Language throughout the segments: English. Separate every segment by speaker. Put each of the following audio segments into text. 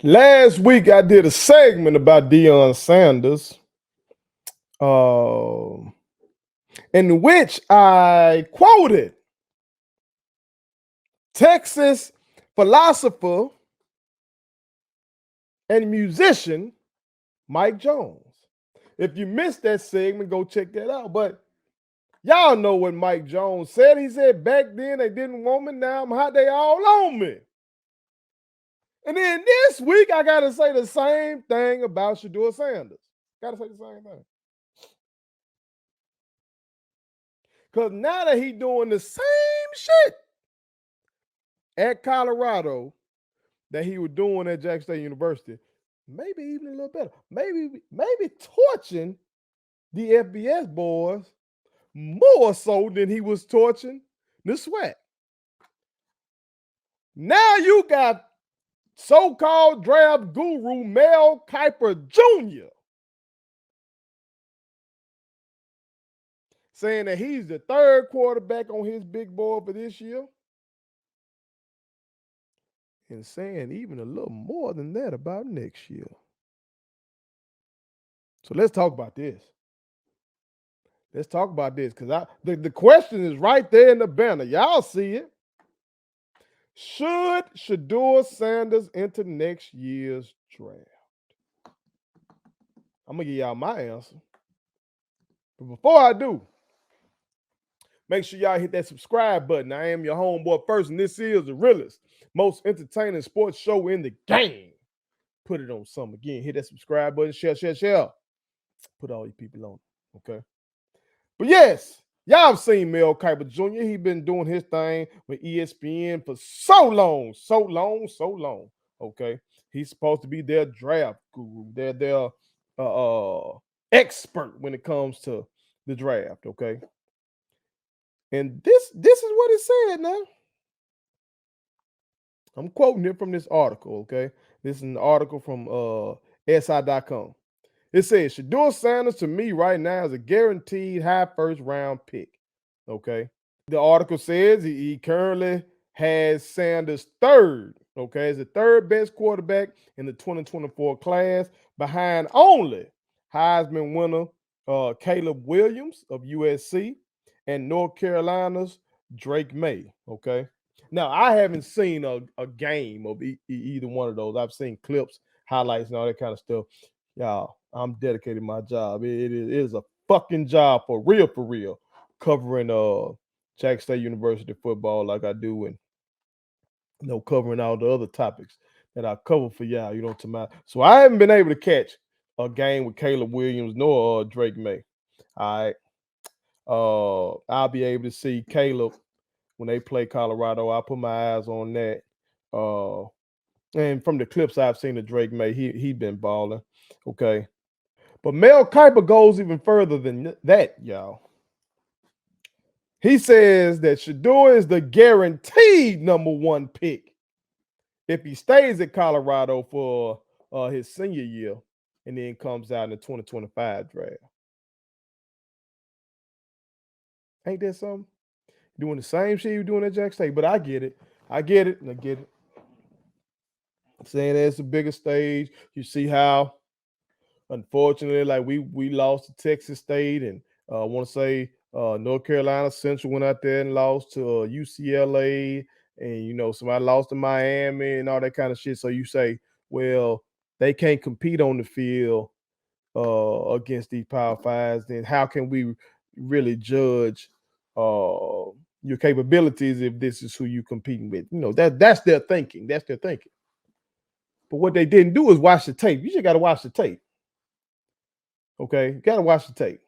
Speaker 1: Last week I did a segment about Deion Sanders, uh, in which I quoted Texas philosopher and musician Mike Jones. If you missed that segment, go check that out. But y'all know what Mike Jones said. He said, back then they didn't want me, now I'm hot, they all on me. And then this week, I got to say the same thing about Shedeur Sanders. Got to say the same thing. Because now that he's doing the same shit at Colorado that he was doing at Jackson State University, maybe even a little better, maybe torching the FBS boys more so than he was torching the SWAC. Now you got so-called draft guru Mel Kiper Jr. saying that he's the third quarterback on his big board for this year, and saying even a little more than that about next year. So let's talk about this. Let's talk about this, because the question is right there in the banner. Y'all see it. Should Shedeur Sanders enter next year's draft? I'm going to give y'all my answer. But before I do, make sure y'all hit that subscribe button. I am your homeboy first, and this is the realest, most entertaining sports show in the game. Put it on some again. Hit that subscribe button. Share. Put all you people on. Okay. But yes, y'all have seen Mel Kiper Jr. He been doing his thing with ESPN for so long. Okay. He's supposed to be their draft guru. They're their expert when it comes to the draft. Okay. And this is what it said now. I'm quoting it from this article, okay? This is an article from SI.com. It says, Shedeur Sanders to me right now is a guaranteed high first round pick, okay? The article says he currently has Sanders third, okay? As the third best quarterback in the 2024 class, behind only Heisman winner Caleb Williams of USC and North Carolina's Drake May, okay? Now, I haven't seen a game of either one of those. I've seen clips, highlights, and all that kind of stuff. Y'all, I'm dedicated to my job. It is a fucking job for real, covering Jackson State University football like I do, and covering all the other topics that I cover for y'all. So I haven't been able to catch a game with Caleb Williams nor Drake May. All right. I'll be able to see Caleb when they play Colorado. I'll put my eyes on that. And from the clips I've seen of Drake May, he been balling. Okay. But Mel Kiper goes even further than that, y'all. He says that Shedeur is the guaranteed number one pick if he stays at Colorado for his senior year and then comes out in the 2025 draft. Ain't that something? Doing the same shit you doing at Jackson State, but I get it. Saying that it's the bigger stage. You see how, unfortunately, like we lost to Texas State, and I want to say North Carolina Central went out there and lost to UCLA, and somebody lost to Miami and all that kind of shit. So you say, well, they can't compete on the field against these Power Fives. Then how can we really judge your capabilities if this is who you competing with? That's their thinking. But what they didn't do is watch the tape. You just got to watch the tape. Okay? You got to watch the tape.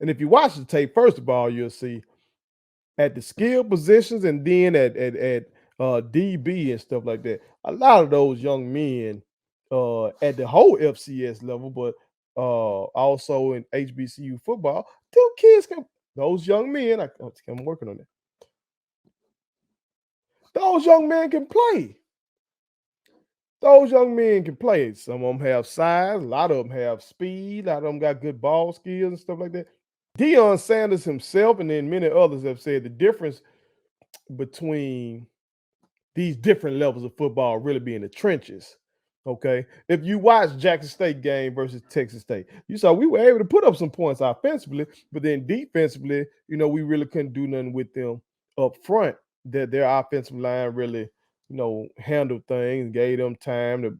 Speaker 1: And if you watch the tape, first of all, you'll see at the skill positions and then at DB and stuff like that, a lot of those young men at the whole FCS level, but also in HBCU football, those young men, I'm working on it. Those young men can play. Some of them have size. A lot of them have speed. A lot of them got good ball skills and stuff like that. Deion Sanders himself and then many others have said the difference between these different levels of football really be in the trenches. Okay. If you watch Jackson State game versus Texas State, you saw we were able to put up some points offensively, but then defensively, we really couldn't do nothing with them up front. That their offensive line really, handled things, gave them time to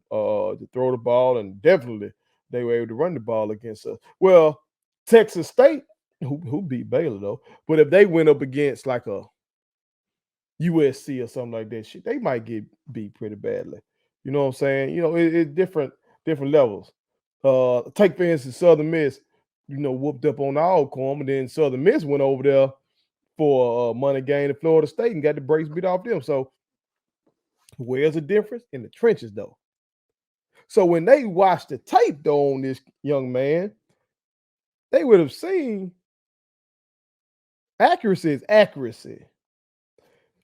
Speaker 1: throw the ball, and definitely they were able to run the ball against us. Well, Texas State, who beat Baylor though, but if they went up against like a USC or something like that, shit, they might get beat pretty badly. You know what I'm saying? It's different levels. Take for instance, Southern Miss, whooped up on Alcorn, and then Southern Miss went over there for a money game to Florida State and got the brakes beat off them. So where's the difference? In the trenches, though. So when they watched the tape, though, on this young man, they would have seen accuracy is accuracy.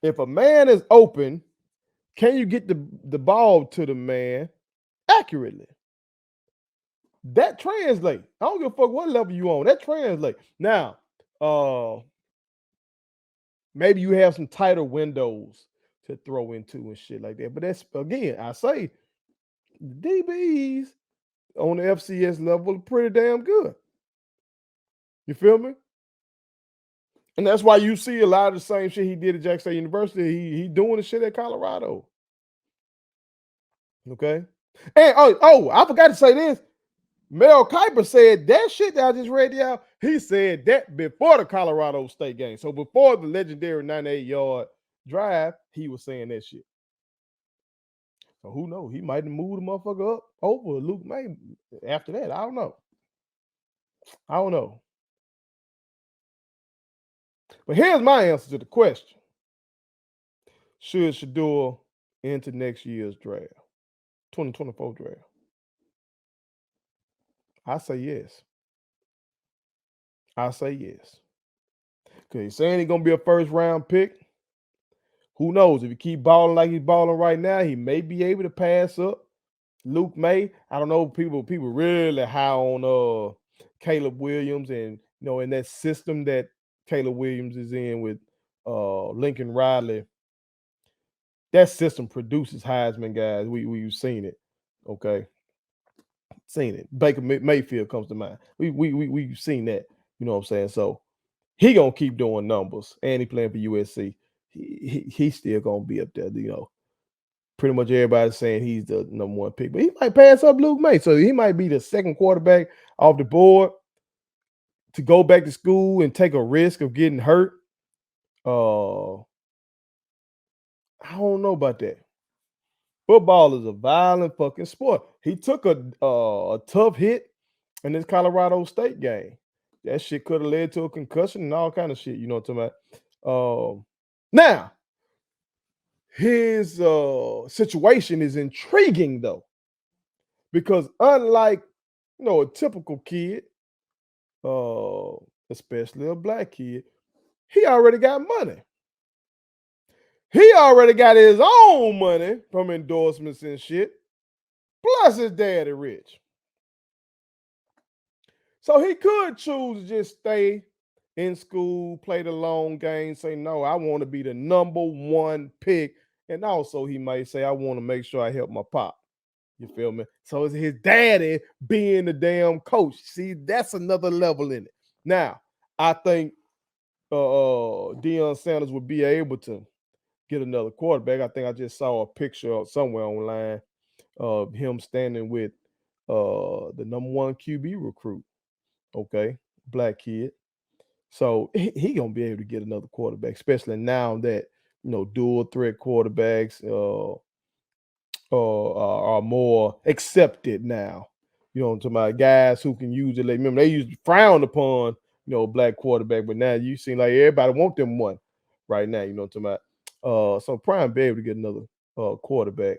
Speaker 1: If a man is open, can you get the ball to the man accurately? That translates. I don't give a fuck what level you on. That translates. Now, maybe you have some tighter windows to throw into and shit like that. But that's, again, I say DBs on the FCS level are pretty damn good. You feel me? And that's why you see a lot of the same shit he did at Jackson State University. He doing the shit at Colorado. Okay. And I forgot to say this. Mel Kiper said that shit that I just read out. He said that before the Colorado State game. So before the legendary 98-yard drive, he was saying that shit. So who knows? He might have moved the motherfucker up over Luke May after that. I don't know. But here's my answer to the question. Should Shedeur enter next year's draft, 2024 draft? I say yes. Because he's saying he's going to be a first-round pick. Who knows? If he keep balling like he's balling right now, he may be able to pass up Luke May. I don't know. People really high on Caleb Williams, and in that system that Caleb Williams is in with Lincoln Riley. That system produces Heisman guys. We've seen it. Okay. Seen it. Baker Mayfield comes to mind. We've seen that. You know what I'm saying? So he gonna keep doing numbers, and he playing for USC. He's still gonna be up there. Pretty much everybody's saying he's the number one pick, but he might pass up Luke May, so he might be the second quarterback off the board to go back to school and take a risk of getting hurt. I don't know about that. Football is a violent fucking sport. He took a tough hit in this Colorado State game. That shit could have led to a concussion and all kind of shit. You know what I'm talking about? Now, his situation is intriguing though, because unlike a typical kid, especially a black kid, he already got money. He already got his own money from endorsements and shit. Plus his daddy rich. So he could choose to just stay in school, play the long game, say, no, I want to be the number one pick. And also he might say, I want to make sure I help my pop. You feel me? So it's his daddy being the damn coach. See, that's another level in it. Now, I think Deion Sanders would be able to get another quarterback. I think I just saw a picture somewhere online of him standing with the number one QB recruit. Okay, black kid. So he gonna be able to get another quarterback, especially now that dual threat quarterbacks are more accepted now. You know what I'm talking about? Guys who can use it. Remember, they used to frown upon black quarterback, but now you seem like everybody want them one right now. You know what I'm talking about? So Prime be able to get another quarterback,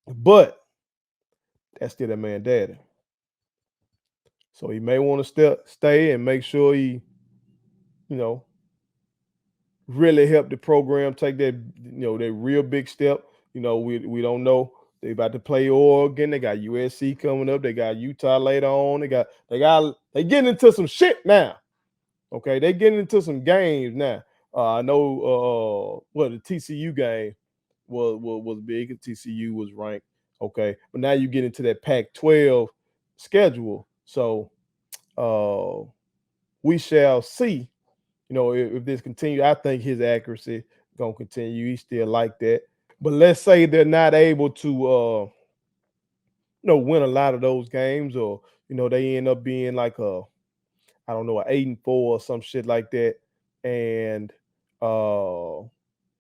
Speaker 1: but that's still that man daddy. So he may want to stay and make sure he, really help the program take that, that real big step. We don't know. They about to play Oregon. They got USC coming up. They got Utah later on. They getting into some shit now. Okay, they getting into some games now. I know the TCU game was big, and TCU was ranked. Okay, but now you get into that Pac-12 schedule, so uh, we shall see. If this continues, I think his accuracy gonna continue. He's still like that. But let's say they're not able to, win a lot of those games, or they end up being like I don't know, an 8-4 or some shit like that, and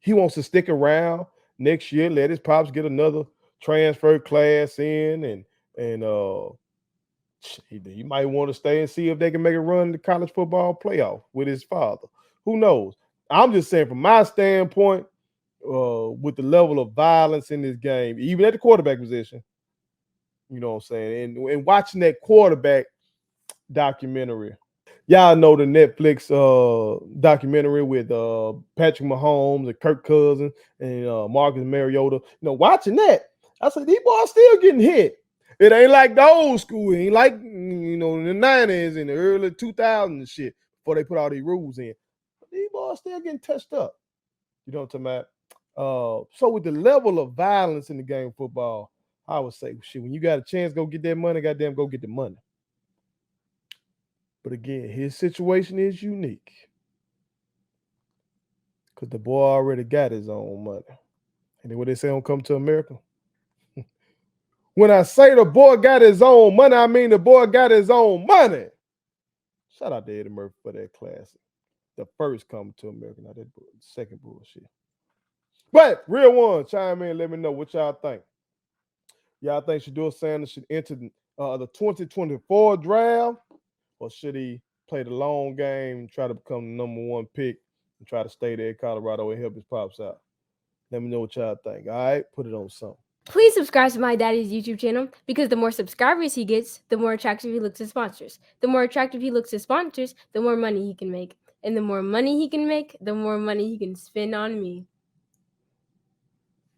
Speaker 1: he wants to stick around next year. Let his pops get another transfer class in, and he might want to stay and see if they can make a run in the college football playoff with his father. Who knows? I'm just saying, from my standpoint, with the level of violence in this game, even at the quarterback position, you know what I'm saying, and watching that quarterback documentary. Y'all know the Netflix documentary with Patrick Mahomes and Kirk Cousins and Marcus Mariota. Watching that, I said, these boys still getting hit. It ain't like the old school. It ain't like in the 90s and the early 2000s and shit before they put all these rules in. But these boys still getting touched up. You know what I'm talking about? So with the level of violence in the game of football, I would say, shit, when you got a chance, go get that money, goddamn, go get the money. But again, his situation is unique because the boy already got his own money. And then what they say don't come to America. When I say the boy got his own money, I mean the boy got his own money. Shout out to Eddie Murphy for that classic. The first coming to America, not that second bullshit. But real one, chime in, let me know what y'all think. Y'all think Shedeur Sanders should enter the 2024 draft, or should he play the long game and try to become the number one pick and try to stay there in Colorado and help his pops out? Let me know what y'all think. All right, put it on something.
Speaker 2: Please subscribe to my daddy's YouTube channel, because the more subscribers he gets, the more attractive he looks to sponsors. The more attractive he looks to sponsors, the more money he can make. And the more money he can make, the more money he can spend on me.